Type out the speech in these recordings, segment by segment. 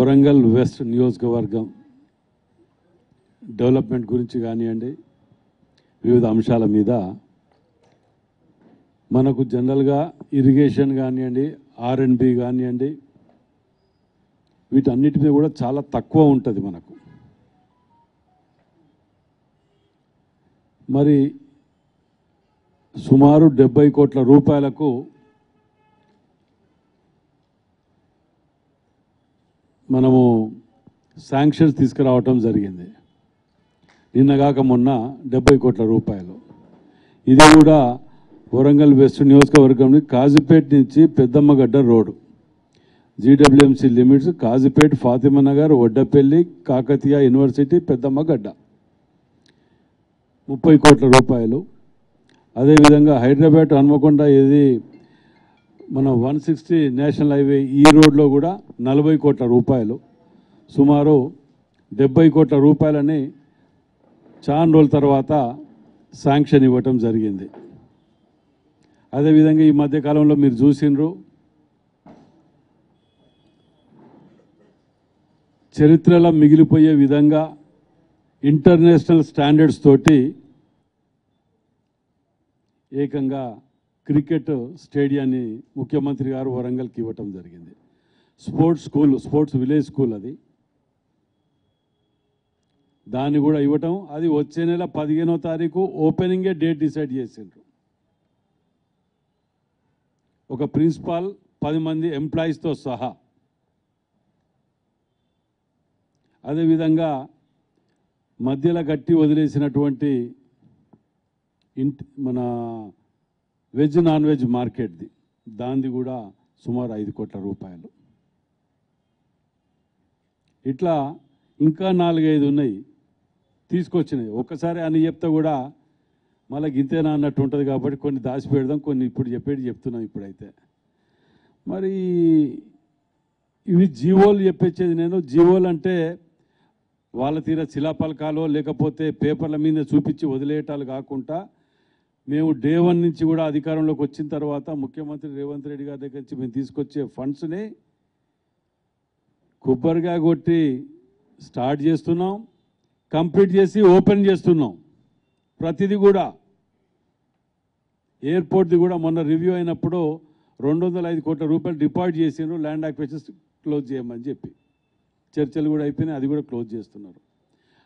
Warangal west నియోజకవర్గం development గురించి కానివ్వండి, వివిధ అంశాల మీద మనకు జనరల్గా ఇరిగేషన్ కానివ్వండి, R&B కానివ్వండి, వీటన్నిటి మీద కూడా చాలా తక్కువ ఉంటుంది మనకు. మరి సుమారు 70 కోట్ల రూపాయలకు మనము శాంక్షన్స్ తీసుకురావటం జరిగింది. నిన్నగాక మొన్న 70 కోట్ల రూపాయలు. ఇది కూడా వరంగల్ వెస్ట్ నియోజకవర్గంలో కాజీపేట నుంచి Peddammagadda road, GWMC limits, Kazipet, Fatima Nagar, Vaddapalli, Kakatiya university, Peddammagadda 30 కోట్ల రూపాయలు. అదేవిధంగా హైదరాబాద్ హన్మకొండ ఇది మన 160 నేషనల్ హైవే ఈ రోడ్లో కూడా 40 కోట్ల రూపాయలు, సుమారు 70 కోట్ల రూపాయలని చాలా రోజుల తర్వాత శాంక్షన్ ఇవ్వటం జరిగింది. అదేవిధంగా ఈ మధ్యకాలంలో మీరు చూసినారు, చరిత్రలో మిగిలిపోయే విధంగా ఇంటర్నేషనల్ స్టాండర్డ్స్ తోటి ఏకంగా క్రికెట్ స్టేడియాన్ని ముఖ్యమంత్రి గారు వరంగల్కి ఇవ్వటం జరిగింది. స్పోర్ట్స్ విలేజ్ స్కూల్ అది, దాన్ని కూడా ఇవ్వటం. అది వచ్చే నెల 15వ తారీఖు ఓపెనింగే డేట్ డిసైడ్ చేసిండ్రు. ఒక ప్రిన్సిపాల్ 10 మంది ఎంప్లాయీస్తో సహా. అదేవిధంగా మధ్యలో గట్టి వదిలేసినటువంటి మన వెజ్ నాన్ వెజ్ మార్కెట్ది, దానిది కూడా సుమారు 5 కోట్ల రూపాయలు. ఇట్లా ఇంకా 4-5 ఉన్నాయి తీసుకొచ్చినాయి. ఒక్కసారి అని చెప్తే కూడా మళ్ళీ గింతేనా అన్నట్టు ఉంటుంది కాబట్టి కొన్ని దాచిపెడదాం, కొన్ని ఇప్పుడు చెప్తున్నాం. ఇప్పుడైతే మరి ఇవి జీవోలు చెప్పేది. నేను జీవోలు అంటే వాళ్ళ తీర శిలాపలకాలో లేకపోతే పేపర్ల మీద చూపించి వదిలేయటాలు కాకుండా, మేము డే 1 నుంచి కూడా అధికారంలోకి వచ్చిన తర్వాత ముఖ్యమంత్రి రేవంత్ రెడ్డి గారి దగ్గర నుంచి మేము తీసుకొచ్చే ఫండ్స్ని కొబ్బరిగా కొట్టి స్టార్ట్ చేస్తున్నాం, కంప్లీట్ చేసి ఓపెన్ చేస్తున్నాం. ప్రతిదీ కూడా ఎయిర్పోర్ట్ది కూడా మొన్న రివ్యూ అయినప్పుడు 205 కోట్ల రూపాయలు డిపాజిట్ చేసిండ్రు, ల్యాండ్ అక్విజిషన్స్ క్లోజ్ చేయమని చెప్పి చర్చలు కూడా అయిపోయినాయి, అది కూడా క్లోజ్ చేస్తున్నారు.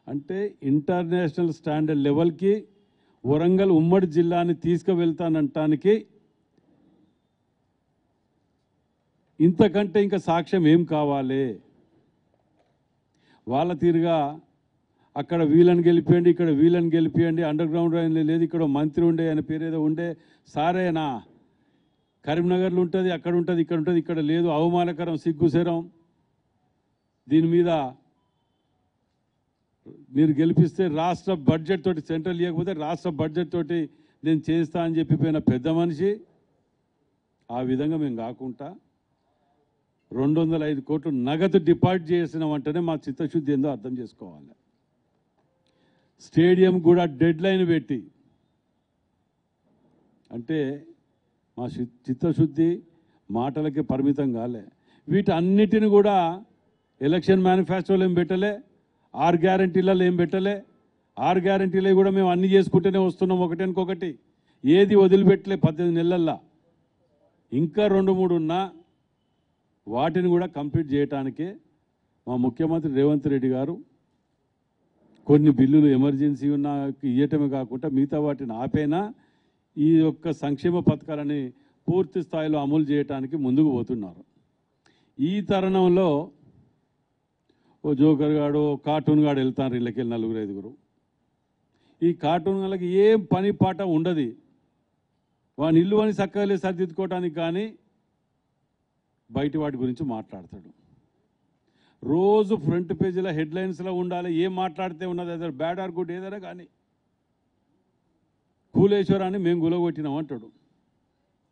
అంటే ఇంటర్నేషనల్ స్టాండర్డ్ లెవెల్కి వరంగల్ ఉమ్మడి జిల్లాని తీసుకువెళ్తానంటానికి ఇంతకంటే ఇంకా సాక్ష్యం ఏం కావాలి? వాళ్ళ తీరుగా అక్కడ వీళ్ళని గెలిపియండి, ఇక్కడ వీళ్ళని గెలిపియండి, అండర్ గ్రౌండ్ రైన్ లేదు, ఇక్కడ మంత్రి ఉండే ఆయన పేరు ఏదో ఉండే, సారేనా కరీంనగర్లో ఉంటుంది, అక్కడ ఉంటుంది, ఇక్కడ ఉంటుంది, ఇక్కడ లేదు, అవమానకరం, సిగ్గుశరం. దీని మీద మీరు గెలిపిస్తే రాష్ట్ర బడ్జెట్ తోటి, సెంట్రల్ ఇవ్వకపోతే రాష్ట్ర బడ్జెట్ తోటి నేను చేస్తా అని చెప్పిపోయిన పెద్ద మనిషి. ఆ విధంగా మేము కాకుండా 205 కోట్లు నగదు డిపాజిట్ చేసిన వెంటనే మా చిత్తశుద్ధి ఏందో అర్థం చేసుకోవాలి. స్టేడియం కూడా డెడ్ లైన్ పెట్టి, అంటే మా చిత్తశుద్ధి మాటలకి పరిమితం కాలే. వీటన్నిటిని కూడా ఎలక్షన్ మేనిఫెస్టోలో ఏం పెట్టలే, 6 గ్యారంటీలలో ఏం పెట్టలే. 6 గ్యారంటీలు కూడా మేము అన్ని చేసుకుంటూనే వస్తున్నాం, ఒకటెనకొకటి, ఏది వదిలిపెట్టలే 18 నెలల్లో. ఇంకా 2-3 ఉన్నా వాటిని కూడా కంప్లీట్ చేయటానికే మా ముఖ్యమంత్రి రేవంత్ రెడ్డి గారు కొన్ని బిల్లులు ఎమర్జెన్సీ ఉన్న ఇవ్వటమే కాకుండా మిగతా వాటిని ఆపైనా ఈ యొక్క సంక్షేమ పథకాలని పూర్తి స్థాయిలో అమలు చేయడానికి ముందుకు పోతున్నారు. ఈ తరుణంలో ఓ జోకర్ గాడు, కార్టూన్ గాడు వెళ్తారు, ఇళ్ళకెళ్ళి 4-5. ఈ కార్టూన్ వాళ్ళకి ఏం పని పాట ఉండదు. వాని ఇల్లు అని చక్కగా సర్దిద్దుకోవడానికి కానీ బయటి వాటి గురించి మాట్లాడతాడు. రోజు ఫ్రంట్ పేజీలో హెడ్లైన్స్లో ఉండాలి, ఏం మాట్లాడితే ఉన్నది, అదే బ్యాడ్ ఆర్ గుడ్ ఏదైనా కానీ. కూలేశ్వరాన్ని మేము గులగొట్టినాం అంటాడు.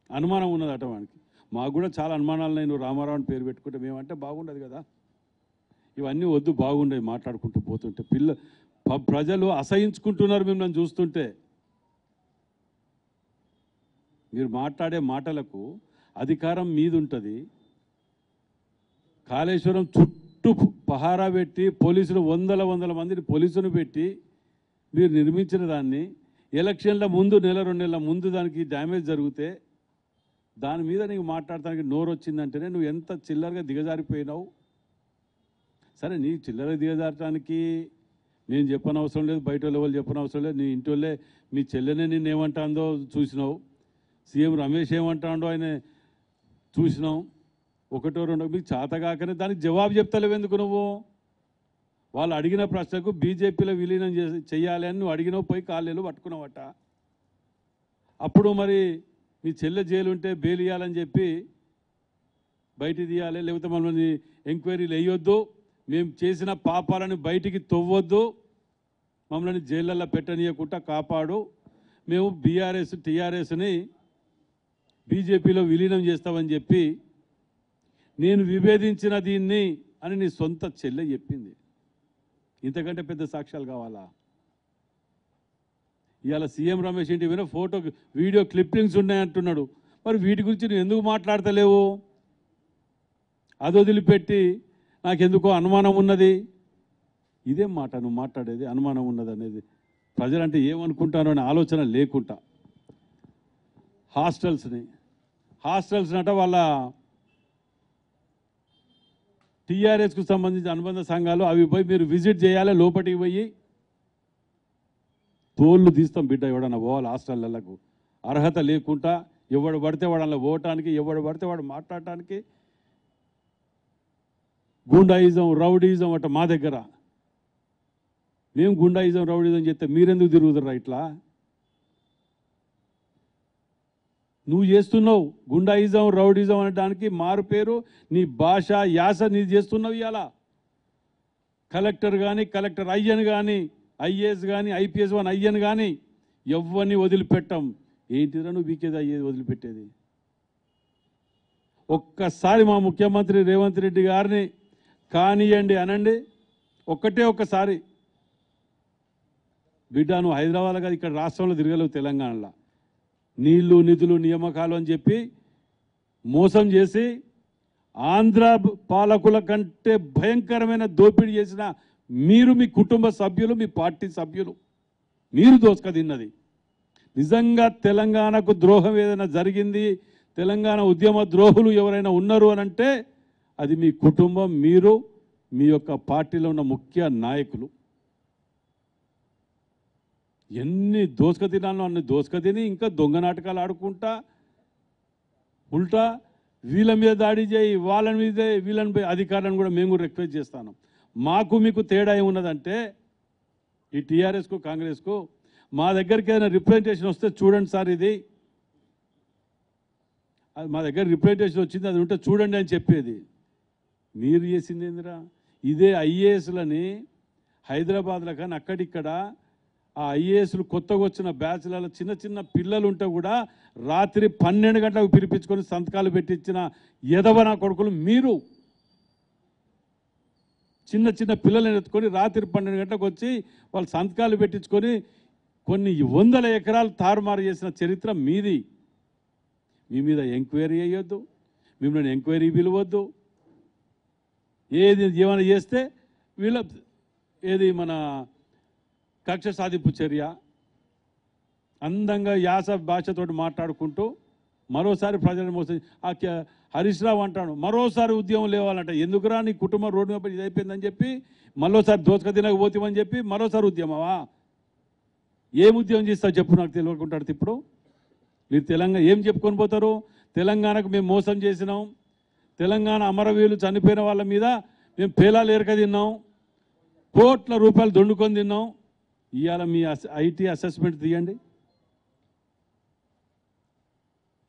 అనుమానం ఉన్నదట వానికి. మాకు కూడా చాలా అనుమానాలు, నేను రామారావుని పేరు పెట్టుకుంటే మేమంటే బాగుండదు కదా. ఇవన్నీ వద్దు, బాగుండేవి మాట్లాడుకుంటూ పోతుంటే. ప్రజలు అసహించుకుంటున్నారు మిమ్మల్ని చూస్తుంటే. మీరు మాట్లాడే మాటలకు అధికారం మీది ఉంటుంది. కాళేశ్వరం చుట్టూ చుట్టూ పహారా పెట్టి పోలీసులు వందల మందిని పోలీసులు పెట్టి మీరు నిర్మించిన దాన్ని ఎలక్షన్ల ముందు నెల 2 నెలల ముందు దానికి డ్యామేజ్ జరిగితే దాని మీద నీకు మాట్లాడటానికి నోరు వచ్చిందంటేనే నువ్వు ఎంత చిల్లరగా దిగజారిపోయినావు. సరే నీ చిల్లర దిగజారటానికి నేను చెప్పనవసరం లేదు, బయట వాళ్ళు చెప్పనవసరం లేదు. నీ ఇంటి వాళ్ళే మీ చెల్లెనే నిన్ను ఏమంటాందో చూసినావు, సీఎం రమేష్ ఏమంటాడో ఆయన చూసినావు. ఒకటో రెండో మీకు చేతగాకనే దానికి జవాబు చెప్తలేవు ఎందుకు నువ్వు? వాళ్ళు అడిగిన ప్రశ్నకు బీజేపీలో విలీనం చేయాలి అని నువ్వు అడిగినావు, పోయి కాళ్ళేలు పట్టుకున్నావట. అప్పుడు మరి మీ చెల్లె జైలు ఉంటే బెయిల్ ఇవ్వాలని చెప్పి బయటికి తీయాలి, లేకపోతే మమ్మల్ని ఎంక్వైరీలు వేయొద్దు, మేము చేసిన పాపాలను బయటికి తవ్వొద్దు, మమ్మల్ని జైళ్ళల్లో పెట్టనీయకుండా కాపాడు, మేము బీఆర్ఎస్ టీఆర్ఎస్ని బీజేపీలో విలీనం చేస్తామని చెప్పి నేను విభేదించిన దీన్ని అని నీ సొంత చెల్లె చెప్పింది. ఇంతకంటే పెద్ద సాక్ష్యాలు కావాలా? ఇవాళ సీఎం రమేష్ ఇంటి మీద ఫోటో వీడియో క్లిప్పింగ్స్ ఉన్నాయంటున్నాడు. మరి వీటి గురించి నువ్వు ఎందుకు మాట్లాడతలేవు? అది వదిలిపెట్టి నాకెందుకో అనుమానం ఉన్నది, ఇదేం మాట నువ్వు మాట్లాడేది? అనుమానం ఉన్నది అనేది ప్రజలంటే ఏమనుకుంటారో అనే ఆలోచన లేకుండా హాస్టల్స్ నట వాళ్ళ టీఆర్ఎస్కు సంబంధించిన అనుబంధ సంఘాలు అవి పోయి మీరు విజిట్ చేయాలి, లోపలికి పోయి తోళ్ళు తీస్తాం బిడ్డ. ఎవడన్నా పోవాలి హాస్టళ్లకు అర్హత లేకుండా ఎవడు పడితే వాడు అలా పోవటానికి, ఎవడు పడితే వాడు మాట్లాడటానికి. గుండాయిజం రౌడీజం అట మా దగ్గర. మేము గుండాయిజం రౌడీజం చెప్తే మీరెందుకు తిరుగుతారా ఇట్లా? నువ్వు చేస్తున్నావు గుండాయిజం రౌడీజం అనడానికి మారు పేరు నీ భాష యాస నీది చేస్తున్నావు. ఇవాళ కలెక్టర్ కానీ కలెక్టర్ అయ్యను కానీ ఐఏఎస్ కానీ IPS 1 అయ్యను కానీ ఎవరిని వదిలిపెట్టం. ఏంటిరా నువ్వు వీకేది అయ్యేది వదిలిపెట్టేది? ఒక్కసారి మా ముఖ్యమంత్రి రేవంత్ రెడ్డి గారిని కానియండి అనండి, ఒక్కసారి. బిడ్డ నువ్వు హైదరాబాద్ కాదు ఇక్కడ రాష్ట్రంలో తిరగలేవు, తెలంగాణలో నీళ్లు నిధులు నియామకాలు అని చెప్పి మోసం చేసి ఆంధ్ర పాలకుల కంటే భయంకరమైన దోపిడీ చేసిన మీరు, మీ కుటుంబ సభ్యులు, మీ పార్టీ సభ్యులు మీరు దోసుక తిన్నది. నిజంగా తెలంగాణకు ద్రోహం ఏదైనా జరిగింది, తెలంగాణ ఉద్యమ ద్రోహులు ఎవరైనా ఉన్నారు అని అంటే అది మీ కుటుంబం, మీరు, మీ యొక్క పార్టీలో ఉన్న ముఖ్య నాయకులు. ఎన్ని దోసుక తినాలో అన్ని దోసుక తిని ఇంకా దొంగ నాటకాలు ఆడుకుంటా ఉల్టా వీళ్ళ మీద దాడి చేయి, వాళ్ళ మీద వీళ్ళని అధికారులను కూడా మేము రిక్వెస్ట్ చేస్తాను. మాకు మీకు తేడా ఏమున్నదంటే ఈ టీఆర్ఎస్కు కాంగ్రెస్కు మా దగ్గరికి ఏదైనా రిప్రజెంటేషన్ వస్తే చూడండి సార్, ఇది మా దగ్గర రిప్రజెంటేషన్ వచ్చింది అది ఉంటే చూడండి అని చెప్పేది. మీరు చేసింది ఏందిరా? ఇదే ఐఏఎస్లని హైదరాబాద్లో కానీ అక్కడిక్కడ ఆ ఐఏఎస్లు కొత్తగా వచ్చిన బ్యాచ్లలో చిన్న పిల్లలు ఉంటే కూడా రాత్రి 12 గంటలకు పిలిపించుకొని సంతకాలు పెట్టించిన ఎదవనా కొడుకులు మీరు. చిన్న పిల్లలను ఎత్తుకొని రాత్రి 12 గంటలకు వచ్చి వాళ్ళు సంతకాలు పెట్టించుకొని కొన్ని వందల ఎకరాలు తారుమారు చేసిన చరిత్ర మీది. మీ మీద ఎంక్వైరీ చేయొద్దు, మిమ్మల్ని ఎంక్వైరీ పిలవద్దు. ఏది ఏమైనా చేస్తే వీళ్ళ ఏది మన కక్ష సాధింపు చర్య అందంగా యాస భాషతోటి మాట్లాడుకుంటూ మరోసారి ప్రజలను మోసం. హరీష్ రావు అంటాడు మరోసారి ఉద్యమం లేవాలంట. ఎందుకురా నీ కుటుంబం రోడ్డు మీద ఇది అయిపోయిందని చెప్పి మరోసారి దోచక తినకపోతామని చెప్పి మరోసారి ఉద్యమమా? ఏం ఉద్యమం చేస్తావు చెప్పు, నాకు తెలియకుంటాడు. ఇప్పుడు మీరు తెలంగాణ ఏం చెప్పుకొని పోతారు? తెలంగాణకు మేము మోసం చేసినాం, తెలంగాణ అమరవీరులు చనిపోయిన వాళ్ళ మీద మేము పేలాలు ఎరక తిన్నాం, కోట్ల రూపాయలు దొండుకొని తిన్నాం. ఇవాళ మీ IT అసెస్మెంట్ తీయండి,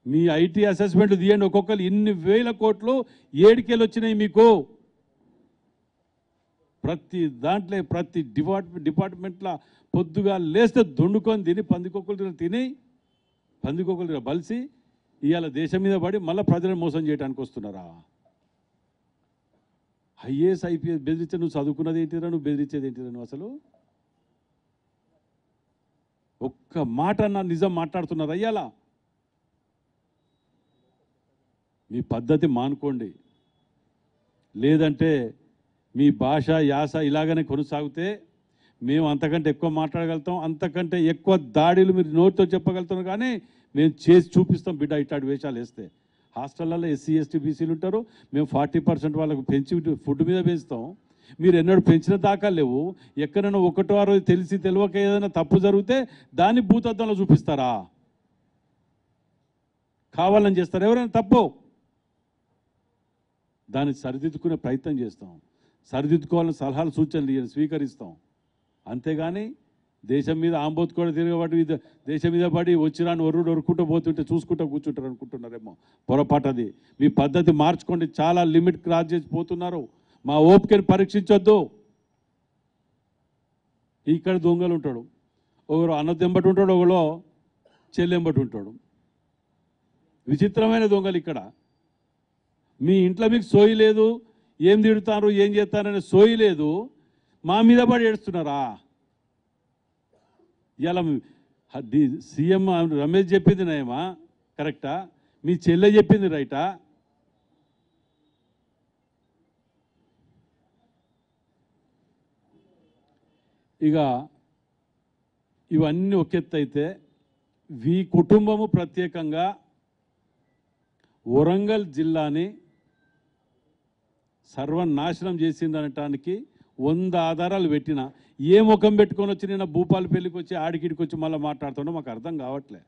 మీ IT అసెస్మెంట్ తీయండి. ఒక్కొక్కరు ఇన్ని వేల కోట్లు ఏడికెళ్ళి వచ్చినాయి మీకు. ప్రతి దాంట్లో ప్రతి డిపార్ట్మెంట్లో పొద్దుగా లేస్తే దొండుకొని తిని పందికొక్కులు తిని పందికొక్కులు బలిసి ఇవాళ దేశం మీద పడి మళ్ళీ ప్రజలను మోసం చేయడానికి వస్తున్నారా? IAS IPS బెదిరించే నువ్వు చదువుకున్నది ఏంటిరా? నువ్వు బెదిరించేది ఏంటిరా? నువ్వు అసలు ఒక్క మాట నా నిజం మాట్లాడుతున్నారు అయ్యాలా? మీ పద్ధతి మానుకోండి, లేదంటే మీ భాష యాస ఇలాగనే కొనసాగితే మేము అంతకంటే ఎక్కువ మాట్లాడగలుగుతాం, అంతకంటే ఎక్కువ దాడులు మీరు నోటితో చెప్పగలుగుతున్నారు, కానీ మేము చేసి చూపిస్తాం బిడ్డ ఇట్లాంటి వేషాలు వేస్తే. హాస్టళ్ళల్లో ఎస్సీ ఎస్టీ బీసీలు ఉంటారు, మేము 40% వాళ్ళకు పెంచి ఫుడ్ మీద పెంచుతాం. మీరు ఎన్నడూ పెంచిన దాకా లేవు. ఎక్కడైనా ఒకటో ఆ రోజు తెలిసి తెలియక ఏదైనా తప్పు జరిగితే దాన్ని భూతద్దంలో చూపిస్తారా? కావాలని చేస్తారు ఎవరైనా తప్పు, దాన్ని సరిదిద్దుకునే ప్రయత్నం చేస్తాం. సరిదిద్దుకోవాలని సలహాలు సూచనలు స్వీకరిస్తాం. అంతేగాని దేశం మీద ఆంబోత్ కూడా తిరగబడి దేశం మీద పడి వచ్చిరాని ఒరుకుంటూ పోతుంటే చూసుకుంటూ కూర్చుంటారు అనుకుంటున్నారేమో. పొరపాటది. మీ పద్ధతి మార్చుకోండి. చాలా లిమిట్ క్రాస్ చేసి పోతున్నారు. మా ఓపికని పరీక్షించొద్దు. ఇక్కడ దొంగలు ఉంటాడు, ఒకరు అన్నదెంబటి ఉంటాడు, ఒకలో చెల్లెంబటి ఉంటాడు. విచిత్రమైన దొంగలు ఇక్కడ. మీ ఇంట్లో మీకు సోయి లేదు, ఏం తిడతారు ఏం చేస్తారనే సోయి లేదు, మా మీద పడి ఏడుస్తున్నారా? ఇలా సీఎం రమేష్ చెప్పింది నయమా కరెక్టా? మీ చెల్లె చెప్పింది రైటా? ఇక ఇవన్నీ ఒక ఎత్తు అయితే, ఈ కుటుంబము ప్రత్యేకంగా వరంగల్ జిల్లాని సర్వనాశనం చేసిందనటానికి 100 ఆధారాలు పెట్టిన. ఏ ముఖం పెట్టుకొని వచ్చి నిన్న భూపాలపల్లికి వచ్చి ఆడికిడికి వచ్చి మళ్ళీ మాట్లాడుతుండో మాకు అర్థం కావట్లే.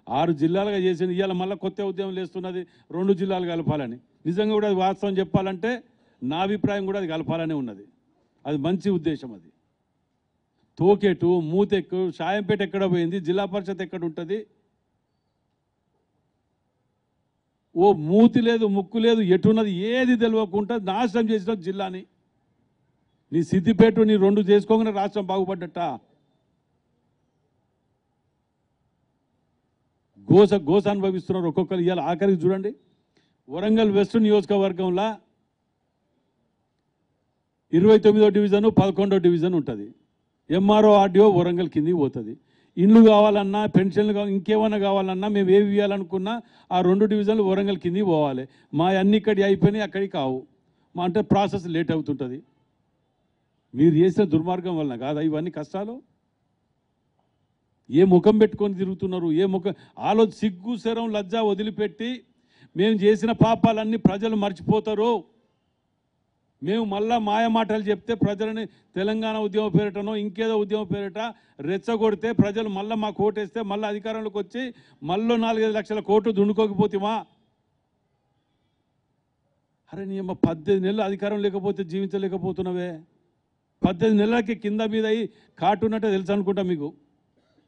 6 జిల్లాలుగా చేసింది, ఇవాళ మళ్ళీ కొత్త ఉద్యమం లేస్తున్నది 2 జిల్లాలు కలపాలని. నిజంగా కూడా అది వాస్తవం చెప్పాలంటే నా అభిప్రాయం కూడా అది కలపాలనే ఉన్నది. అది మంచి ఉద్దేశం. అది తోకెటు మూతెక్కు షాయంపేట ఎక్కడ పోయింది, జిల్లా పరిషత్ ఎక్కడ ఉంటుంది? ఓ మూతి లేదు ముక్కు లేదు, ఎటున్నది ఏది తెలియకుండా నాశనం చేసిన జిల్లాని. నీ సిద్దిపేట నీ 2 చేసుకోగానే రాష్ట్రం బాగుపడ్డట. గోస అనుభవిస్తున్నారు ఒక్కొక్కరు. ఇవాళ ఆఖరికి చూడండి, వరంగల్ వెస్ట్ నియోజకవర్గంలో 29వ డివిజను 11వ డివిజన్ ఉంటుంది. ఎంఆర్ఓ ఆర్డీఓ వరంగల్ కిందికి పోతుంది. ఇండ్లు కావాలన్నా పెన్షన్లు కావాలి ఇంకేమన్నా కావాలన్నా మేము ఏవి ఇవ్వాలనుకున్నా ఆ 2 డివిజన్లు వరంగల్ కిందికి పోవాలి. మా అన్ని ఇక్కడి అయిపోయినాయి, అక్కడికి కావు. మా అంటే ప్రాసెస్ లేట్ అవుతుంటుంది. మీరు చేసిన దుర్మార్గం వలన కాదా ఇవన్నీ కష్టాలు? ఏ ముఖం పెట్టుకొని తిరుగుతున్నారు? ఏ ముఖం సిగ్గు శరం లజ్జ వదిలిపెట్టి మేము చేసిన పాపాలన్నీ ప్రజలు మర్చిపోతారు. మేము మళ్ళా మాయ మాటలు చెప్తే ప్రజలని తెలంగాణ ఉద్యమ పేరిటనో ఇంకేదో ఉద్యమ పేరిట రెచ్చగొడితే ప్రజలు మళ్ళీ మాకు ఓటేస్తే మళ్ళీ అధికారంలోకి వచ్చి మళ్ళీ 4-5 లక్షల కోట్లు దుండుకోకపోతేమా? అరే నీ అమ్మ 18 నెలలు అధికారం లేకపోతే జీవించలేకపోతున్నావే. 18 నెలలకి కింద మీద అయ్యి కార్టూన్ అంటే తెలుసు అనుకుంటా మీకు.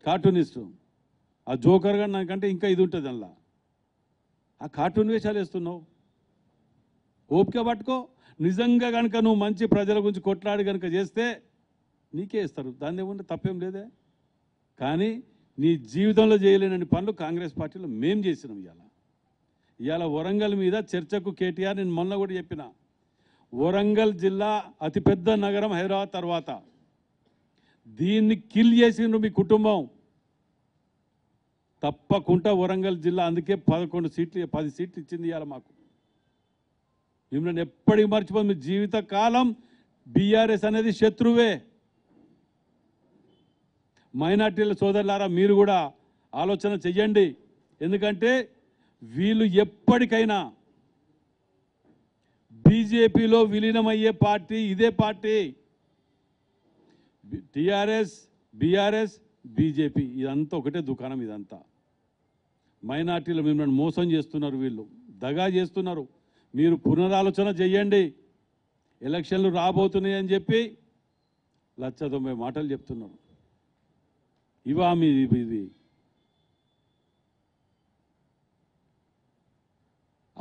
కార్టూనిస్టు ఆ జోకర్గా నాకంటే ఇంకా ఇది ఉంటుంది అందులో. ఆ కార్టూన్ వేషాలు వేస్తున్నావు. ఓపిక పట్టుకో. నిజంగా కనుక నువ్వు మంచి ప్రజల గురించి కొట్లాడి కనుక చేస్తే నీకే ఇస్తారు, దాన్ని ఏముంటే తప్పేం లేదే. కానీ నీ జీవితంలో చేయలేనని పనులు కాంగ్రెస్ పార్టీలో మేం చేసినాం. ఇవాళ వరంగల్ మీద చర్చకు కేటీఆర్, నేను మొన్న కూడా చెప్పిన, వరంగల్ జిల్లా అతిపెద్ద నగరం హైదరాబాద్ తర్వాత. దీన్ని కిల్ చేసిండ్రు మీ కుటుంబం. తప్పకుండా వరంగల్ జిల్లా అందుకే 11 సీట్లు 10 సీట్లు ఇచ్చింది ఇవాళ మాకు. మిమ్మల్ని ఎప్పటికీ మర్చిపోదు. మీ జీవితకాలం బీఆర్ఎస్ అనేది శత్రువే. మైనార్టీల సోదరులారా మీరు కూడా ఆలోచన చెయ్యండి. ఎందుకంటే వీళ్ళు ఎప్పటికైనా బీజేపీలో విలీనమయ్యే పార్టీ ఇదే పార్టీ. టీఆర్ఎస్ బీఆర్ఎస్ బీజేపీ ఇదంతా ఒకటే దుకాణం. ఇదంతా మైనార్టీలు మిమ్మల్ని మోసం చేస్తున్నారు, వీళ్ళు దగా చేస్తున్నారు. మీరు పునరాలోచన చెయ్యండి. ఎలక్షన్లు రాబోతున్నాయని చెప్పి 190 మాటలు చెప్తున్నారు. ఇవా మీ ఇది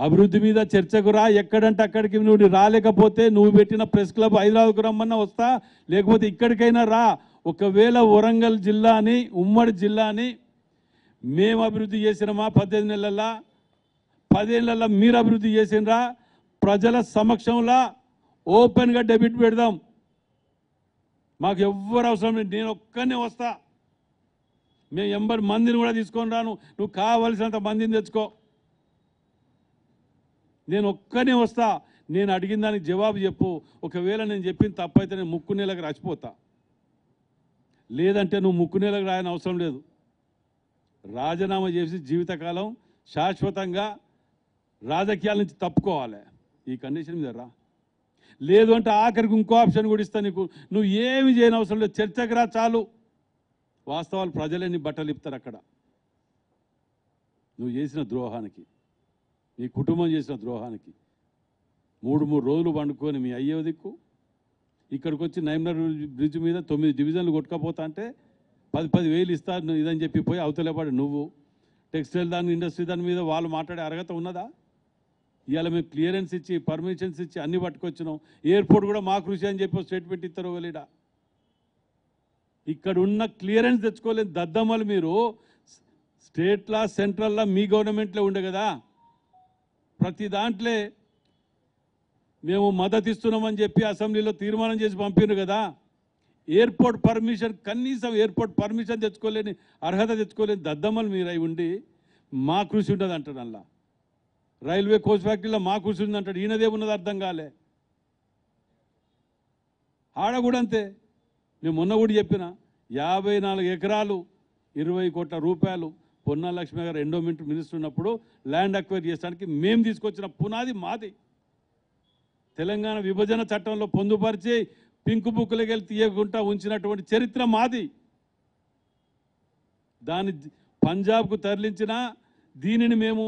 అభివృద్ధి మీద చర్చకు రా. ఎక్కడంటే అక్కడికి నువ్వు రాలేకపోతే నువ్వు పెట్టిన ప్రెస్ క్లబ్ హైదరాబాద్కు రమ్మన్నా వస్తా, లేకపోతే ఇక్కడికైనా రా. ఒకవేళ వరంగల్ జిల్లాని ఉమ్మడి జిల్లాని మేము అభివృద్ధి చేసినామా 18 నెలల్లో, 10 ఏళ్ళల్లో మీరు అభివృద్ధి చేసినరా? ప్రజల సమక్షంలో ఓపెన్గా డెబిట్ పెడదాం. మాకు ఎవ్వరు అవసరం లేదు, నేను ఒక్కనే వస్తా. మేము 80 మందిని కూడా తీసుకొని రాను, నువ్వు కావలసినంత మందిని తెచ్చుకో. నేను ఒక్కనే వస్తా. నేను అడిగిన దానికి జవాబు చెప్పు. ఒకవేళ నేను చెప్పిన తప్పైతే నేను ముక్కు నెలకు రాసిపోతా, లేదంటే నువ్వు ముక్కు నెలకు రాయని అవసరం లేదు. రాజీనామా చేసి జీవితకాలం శాశ్వతంగా రాజకీయాల నుంచి తప్పుకోవాలి. ఈ కండిషన్ మీద రా. లేదు అంటే ఆఖరికి ఇంకో ఆప్షన్ కూడా ఇస్తా నీకు. నువ్వు ఏమి చేయని అవసరం లేదు, చర్చకు రా చాలు. వాస్తవాలు ప్రజలన్నీ బట్టలు ఇస్తారు అక్కడ. నువ్వు చేసిన ద్రోహానికి, నీ కుటుంబం చేసిన ద్రోహానికి 3 రోజులు పండుకొని మీ అయ్యే దిక్కు ఇక్కడికి వచ్చి నైమ్నర్ బ్రిడ్జ్ మీద 9 డివిజన్లు కొట్టుకపోతా అంటే 10 వేలు ఇస్తారు ఇదని చెప్పి పోయి అవతలేపాడు. నువ్వు టెక్స్టైల్ దాని ఇండస్ట్రీ దాని మీద వాళ్ళు మాట్లాడే అర్హత ఉన్నదా? ఇవాళ మేము క్లియరెన్స్ ఇచ్చి పర్మిషన్స్ ఇచ్చి అన్ని పట్టుకొచ్చినాం. ఎయిర్పోర్ట్ కూడా మా కృషి అని చెప్పి స్టేట్మెంట్ ఇస్తారు వెళ్ళిడా. ఇక్కడ ఉన్న క్లియరెన్స్ తెచ్చుకోలేదు దద్దమ్మలు మీరు. స్టేట్లా సెంట్రల్లా మీ గవర్నమెంట్లో ఉండే కదా, ప్రతి దాంట్లో మేము మద్దతు ఇస్తున్నామని చెప్పి అసెంబ్లీలో తీర్మానం చేసి పంపిండ్రు కదా. ఎయిర్పోర్ట్ పర్మిషన్, కనీసం ఎయిర్పోర్ట్ పర్మిషన్ తెచ్చుకోలేని అర్హత తెచ్చుకోలేని దద్దమ్మలు మీరు అయి ఉండి మా కృషి ఉంటుంది అంటాడు. అలా రైల్వే కోచ్ ఫ్యాక్టరీలో మా కృషి ఉంది అంటాడు. ఈయనదేమున్నది అర్థం కాలే. ఆడ కూడా అంతే. నేను మొన్న కూడా చెప్పిన 54 ఎకరాలు 20 కోట్ల రూపాయలు పొన్నా లక్ష్మి గారు ఎండోమెంట్ మినిస్టర్ ఉన్నప్పుడు ల్యాండ్ అక్వైర్ చేయడానికి మేము తీసుకొచ్చిన పునాది మాది. తెలంగాణ విభజన చట్టంలో పొందుపరిచి పింక్ బుక్లకి వెళ్ళి తీయకుండా ఉంచినటువంటి చరిత్ర మాది. దాన్ని పంజాబ్కు తరలించిన దీనిని మేము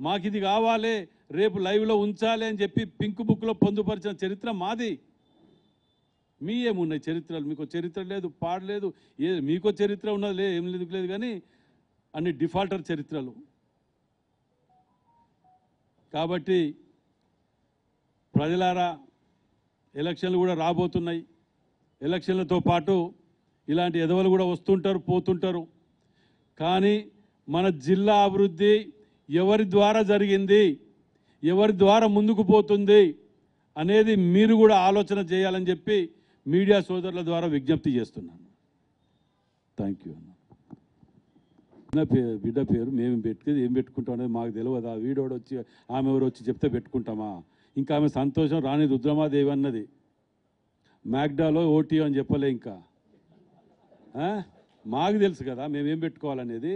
మాకు ఇది కావాలి రేపు లైవ్లో ఉంచాలి అని చెప్పి పింక్ బుక్లో పొందుపరిచిన చరిత్ర మాది. మీ ఏమున్నాయి చరిత్రలు? మీకు చరిత్ర లేదు, పాడలేదు. మీకో చరిత్ర ఉన్నది ఏం లేదు కానీ అన్ని డిఫాల్టర్ చరిత్రలు. కాబట్టి ప్రజలారా, ఎలక్షన్లు కూడా రాబోతున్నాయి. ఎలక్షన్లతో పాటు ఇలాంటి ఎదవలు కూడా వస్తుంటారు పోతుంటారు. కానీ మన జిల్లా అభివృద్ధి ఎవరి ద్వారా జరిగింది, ఎవరి ద్వారా ముందుకు పోతుంది అనేది మీరు కూడా ఆలోచన చేయాలని చెప్పి మీడియా సోదరుల ద్వారా విజ్ఞప్తి చేస్తున్నాను. Thank you. బిడ్డ పేరు మేము పెట్టుకుని ఏం పెట్టుకుంటాం అనేది మాకు తెలియదా? వీడోడు వచ్చి ఆమె ఎవరు వచ్చి చెప్తే పెట్టుకుంటామా? ఇంకా ఆమె సంతోషం రాణి రుద్రమాదేవి అన్నది. మ్యాగ్డాలో ఓటీ అని చెప్పలే. ఇంకా మాకు తెలుసు కదా మేమేం పెట్టుకోవాలనేది.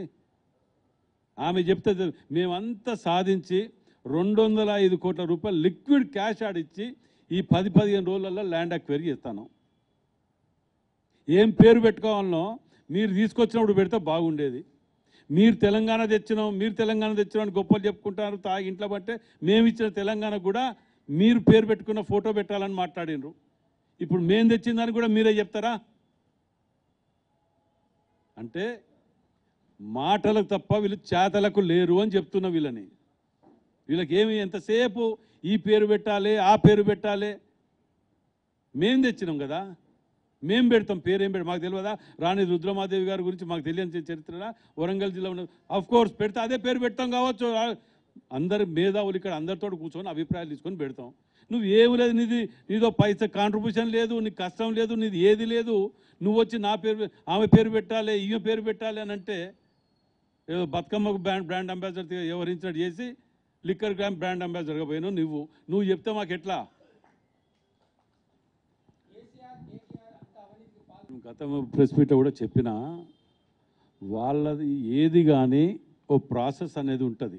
ఆమె చెప్తే మేమంతా సాధించి 205 కోట్ల రూపాయలు లిక్విడ్ క్యాష్ ఆడిచ్చి ఈ 10-15 రోజులలో ల్యాండ్ అక్వైరీ చేస్తాను. ఏం పేరు పెట్టుకోవాలనో మీరు తీసుకొచ్చినప్పుడు పెడితే బాగుండేది. మీరు తెలంగాణ తెచ్చినాం గొప్పలు చెప్పుకుంటారు తాగి ఇంట్లో. బట్టే మేము ఇచ్చిన తెలంగాణ కూడా మీరు పేరు పెట్టుకున్న ఫోటో పెట్టాలని మాట్లాడినరు. ఇప్పుడు మేము తెచ్చిన దాన్ని కూడా మీరే చెప్తారా? అంటే మాటలకు తప్ప వీళ్ళు చేతలకు లేరు అని చెప్తున్నా వీళ్ళని. వీళ్ళకి ఏమి ఎంతసేపు ఈ పేరు పెట్టాలి ఆ పేరు పెట్టాలి. మేము తెచ్చినాం కదా, మేము పెడతాం. పేరు ఏం పెడతాం మాకు తెలియదా? రాణి రుద్రమాదేవి గారి గురించి మాకు తెలియని చరిత్ర వరంగల్ జిల్లా ఉన్నది. కోర్స్ పెడితే అదే పేరు పెడతాం కావచ్చు. అందరు మేధావులు ఇక్కడ అందరితో కూర్చొని అభిప్రాయాలు తీసుకొని పెడతాం. నువ్వు ఏమి లేదు, నీదో పైసా కాంట్రిబ్యూషన్ లేదు, నీకు కష్టం లేదు, నీది ఏది లేదు. నువ్వు వచ్చి నా పేరు ఆమె పేరు పెట్టాలి ఈమె పేరు పెట్టాలి అని అంటే ఏదో బతుకమ్మకు బ్రాండ్ అంబాసిడర్ ఎవరించినట్టు చేసి లిక్కర్ గ్రామ్ బ్రాండ్ అంబాసిడర్గా పోయినావు నువ్వు చెప్తే మాకు ఎట్లా? గత ప్రెస్ మీట్ కూడా చెప్పిన వాళ్ళది ఏది కానీ ఓ ప్రాసెస్ అనేది ఉంటుంది.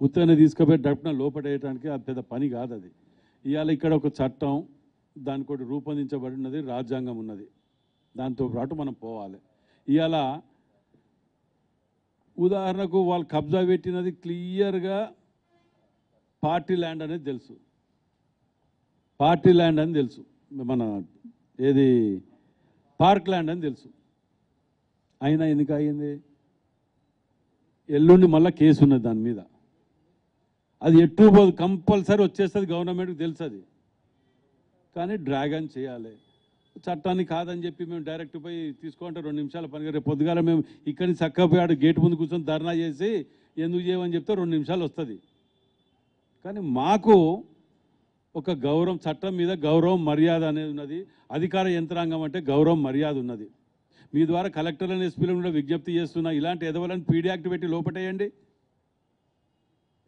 ఉత్తరాన్ని తీసుకుపోయి డబ్బున లోపడేయడానికి అది పెద్ద పని కాదు. అది ఇవాళ ఇక్కడ ఒక చట్టం దానికి ఒకటి రూపొందించబడినది, రాజ్యాంగం ఉన్నది. దాంతో పాటు మనం పోవాలి. ఇవాళ ఉదాహరణకు వాళ్ళు కబ్జా పెట్టినది క్లియర్గా పార్టీ ల్యాండ్ అనేది తెలుసు. పార్టీ ల్యాండ్ అని తెలుసు, మన ఏది పార్క్ ల్యాండ్ అని తెలుసు. అయినా ఎందుకు అయింది? ఎల్లుండి మళ్ళీ కేసు ఉన్నది దాని మీద. అది ఎటు పోదు, కంపల్సరీ వచ్చేస్తుంది, గవర్నమెంట్కి తెలుసు అది. కానీ డ్రాగన్ చేయాలి. చట్టాన్ని కాదని చెప్పి మేము డైరెక్ట్ పోయి తీసుకుంటే 2 నిమిషాల పని. రేపు పొద్దుగాల మేము ఇక్కడి నుంచి చక్కపోయాడు గేటు ముందు కూర్చొని ధర్నా చేసి ఎందుకు చేయమని చెప్తే 2 నిమిషాలు వస్తుంది. కానీ మాకు ఒక గౌరవం, చట్టం మీద గౌరవం మర్యాద అనేది ఉన్నది. అధికార యంత్రాంగం అంటే గౌరవం మర్యాద ఉన్నది. మీ ద్వారా కలెక్టర్లను ఎస్పీలను కూడా విజ్ఞప్తి చేస్తున్నా, ఇలాంటి ఎదవలను పీడీ యాక్ట్ పెట్టి లోపటేయండి.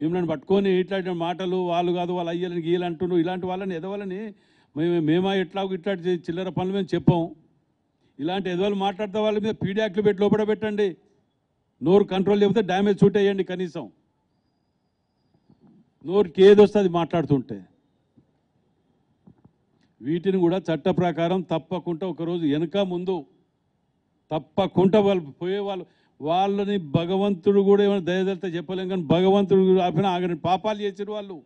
మిమ్మల్ని పట్టుకొని ఇట్లాంటి మాటలు వాళ్ళు కాదు వాళ్ళు అయ్యాలని గీయాలి అంటున్నారు. ఇలాంటి వాళ్ళని ఎదవాలని మేమా ఇట్లాంటి చిల్లర పనులు మేము చెప్పాం. ఇలాంటి ఎదవాళ్ళు మాట్లాడితే వాళ్ళ మీద పీడీ యాక్ట్లు పెట్టి లోపల పెట్టండి. నోరు కంట్రోల్ చెబితే డ్యామేజ్ షూట్ అయ్యండి. కనీసం నోరుకి ఏది వస్తే అది మాట్లాడుతుంటే వీటిని కూడా చట్ట ప్రకారం తప్పకుండా ఒకరోజు వెనక ముందు తప్పకుండా వాళ్ళు పోయేవాళ్ళు వాళ్ళని భగవంతుడు కూడా ఏమైనా దయదలితే చెప్పలేం, కానీ భగవంతుడు ఆపిన ఆగని పాపాలు చేసిన వాళ్ళు.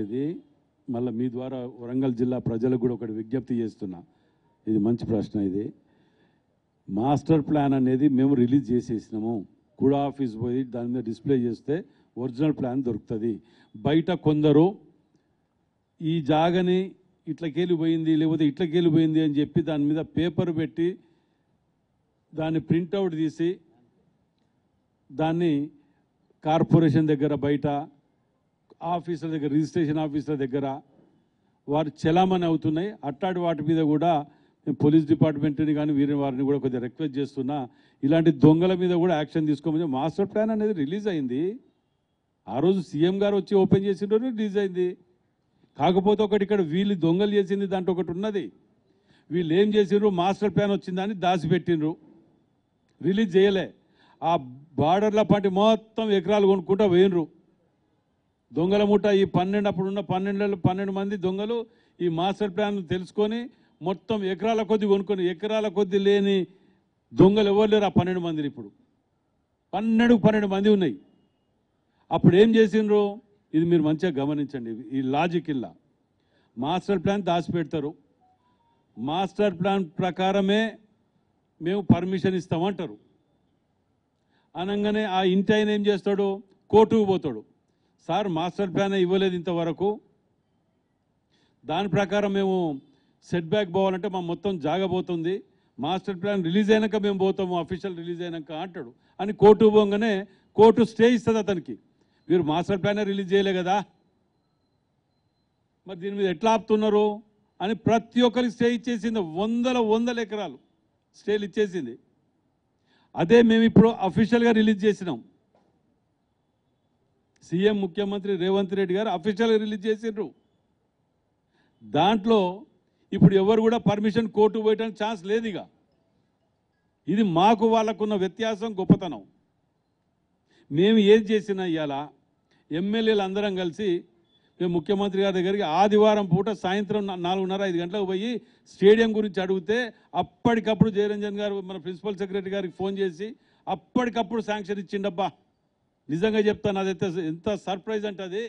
ఇది మళ్ళీ మీ ద్వారా వరంగల్ జిల్లా ప్రజలకు కూడా ఒకటి విజ్ఞప్తి చేస్తున్నా. ఇది మంచి ప్రశ్న. ఇది మాస్టర్ ప్లాన్ అనేది మేము రిలీజ్ చేసేసినాము. కూడా ఆఫీస్ పోయి దాని మీద డిస్ప్లే చేస్తే ఒరిజినల్ ప్లాన్ దొరుకుతుంది. బయట కొందరు ఈ జాగని ఇట్లకెళ్ళి పోయింది లేకపోతే ఇట్లకెళ్ళి పోయింది అని చెప్పి దాని మీద పేపర్ పెట్టి దాన్ని ప్రింట్అవుట్ తీసి దాన్ని కార్పొరేషన్ దగ్గర బయట ఆఫీసుల దగ్గర రిజిస్ట్రేషన్ ఆఫీసుల దగ్గర వారు చలామణి అవుతున్నాయి. అట్టాడి వాటి మీద కూడా పోలీస్ డిపార్ట్మెంట్ని కానీ వారిని కూడా కొద్దిగా రిక్వెస్ట్ చేస్తున్నా, ఇలాంటి దొంగల మీద కూడా యాక్షన్ తీసుకోమని. మాస్టర్ ప్లాన్ అనేది రిలీజ్ అయింది. ఆ రోజు సీఎం గారు వచ్చి ఓపెన్ చేసిన రిలీజ్ అయింది. కాకపోతే ఒకటి ఇక్కడ వీళ్ళు దొంగలు చేసింది దాంట్లో ఒకటి ఉన్నది. వీళ్ళు ఏం చేసిండ్రు, మాస్టర్ ప్లాన్ వచ్చిందని దాచిపెట్టిండ్రు, రిలీజ్ చేయలే. ఆ బార్డర్ల పాటి మొత్తం ఎకరాలు కొనుక్కుంటా పోయినరు దొంగల ముఠ. ఈ 12 అప్పుడున్న 12 మంది దొంగలు ఈ మాస్టర్ ప్లాన్ తెలుసుకొని మొత్తం ఎకరాల కొద్ది కొనుక్కొని, ఎకరాల కొద్ది లేని దొంగలు ఎవరు లేరు ఆ 12 మందిని. ఇప్పుడు 12 మంది ఉన్నాయి. అప్పుడు ఏం చేసిండ్రు, ఇది మీరు మంచిగా గమనించండి. ఈ లాజిక్ ఇలా మాస్టర్ ప్లాన్ దాచిపెడతారు. మాస్టర్ ప్లాన్ ప్రకారమే మేము పర్మిషన్ ఇస్తామంటారు. అనగానే ఆ ఇంటి ఆయన ఏం చేస్తాడు, కోర్టుకు పోతాడు. సార్ మాస్టర్ ప్లాన్ ఇవ్వలేదు ఇంతవరకు, దాని ప్రకారం మేము సెట్ బ్యాక్ పోవాలంటే మా మొత్తం జాగబోతుంది, మాస్టర్ ప్లాన్ రిలీజ్ అయినాక మేము పోతాము, అఫీషియల్ రిలీజ్ అయినాక అంటాడు. అని కోర్టు పోగానే కోర్టు స్టే ఇస్తుంది అతనికి. మీరు మాస్టర్ ప్లాన్ రిలీజ్ చేయలే కదా, మరి దీని మీద ఎట్లా ఆపుతున్నారు అని ప్రతి ఒక్కరికి స్టే ఇచ్చేసింది. వందల ఎకరాలు స్టేలు ఇచ్చేసింది. అదే మేము ఇప్పుడు అఫీషియల్గా రిలీజ్ చేసినాం. సీఎం ముఖ్యమంత్రి రేవంత్ రెడ్డి గారు అఫీషియల్గా రిలీజ్ చేసిండ్రు. దాంట్లో ఇప్పుడు ఎవరు కూడా పర్మిషన్ కోర్టు పోయడానికి ఛాన్స్ లేదు. ఇక ఇది మాకు వాళ్ళకున్న వ్యత్యాసం, గొప్పతనం. మేము ఏది చేసినా ఇవాళ ఎమ్మెల్యేలు అందరం కలిసి మేము ముఖ్యమంత్రి గారి దగ్గరికి ఆదివారం పూట సాయంత్రం 4:30-5 గంటలకు పోయి స్టేడియం గురించి అడిగితే అప్పటికప్పుడు జయరంజన్ గారు మన ప్రిన్సిపల్ సెక్రటరీ గారికి ఫోన్ చేసి అప్పటికప్పుడు శాంక్షన్ ఇచ్చిండబ్బా. నిజంగా చెప్తాను, అదైతే ఎంత సర్ప్రైజ్ అంటే అది.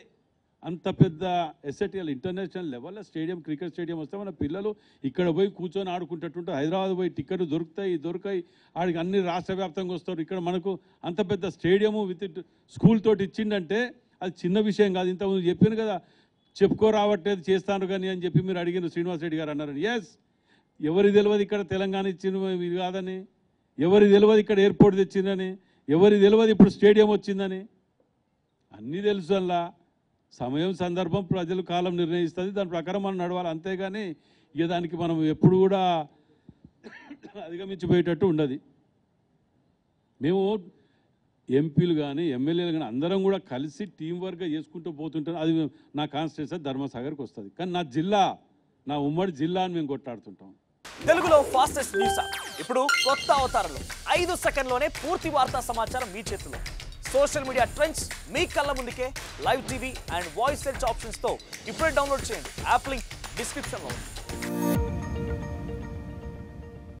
అంత పెద్ద ఎస్ఎటిఎల్ ఇంటర్నేషనల్ లెవెల్లో స్టేడియం, క్రికెట్ స్టేడియం వస్తే మన పిల్లలు ఇక్కడ పోయి కూర్చొని ఆడుకుంటుంటే హైదరాబాద్ పోయి టికెట్ దొరుకుతాయి ఆడికి అన్ని రాష్ట్ర వ్యాప్తంగా వస్తారు. ఇక్కడ మనకు అంత పెద్ద స్టేడియము విత్ స్కూల్ తోటి ఇచ్చిండంటే అది చిన్న విషయం కాదు. ఇంతకుముందు చెప్పాను కదా, చెప్పుకోరావట్లేదు చేస్తాను కానీ అని చెప్పి మీరు అడిగిన శ్రీనివాస్ రెడ్డి గారు అన్నారు. ఎస్, ఎవరి తెలియదు ఇక్కడ తెలంగాణ ఇచ్చిన ఇది కాదని, ఎవరి తెలియదు ఇక్కడ ఎయిర్పోర్ట్ తెచ్చిందని, ఎవరి తెలియదు ఇప్పుడు స్టేడియం వచ్చిందని. అన్నీ తెలుసు. అలా సమయం, సందర్భం, ప్రజలు, కాలం నిర్ణయిస్తుంది. దాని ప్రకారం మనం నడవాలి. అంతేగాని ఇక దానికి మనం ఎప్పుడు కూడా అధిగమించిపోయేటట్టు ఉండదు. మేము ఎంపీలు కానీ ఎమ్మెల్యేలు కానీ అందరం కూడా కలిసి టీం వర్క్గా చేసుకుంటూ పోతుంటాం. అది నా కాన్స్టిట్యూన్సీ ధర్మసాగర్కి వస్తుంది. కానీ నా జిల్లా, నా ఉమ్మడి జిల్లా అని మేము కొట్టాడుతుంటాం. తెలుగులో ఫాస్టెస్ట్ న్యూస్ ఇప్పుడు కొత్త అవతారంలో 5 సెకండ్లోనే పూర్తి వార్తా సమాచారం మీ చేతిలో. సోషల్ మీడియా ట్రెండ్స్ మీ కళ్ళ ముందుకే live TV and voice search ఆప్షన్స్తో ఇప్పుడే డౌన్లోడ్ చేయండి. యాప్ లింక్ డిస్క్రిప్షన్లో ఉంది.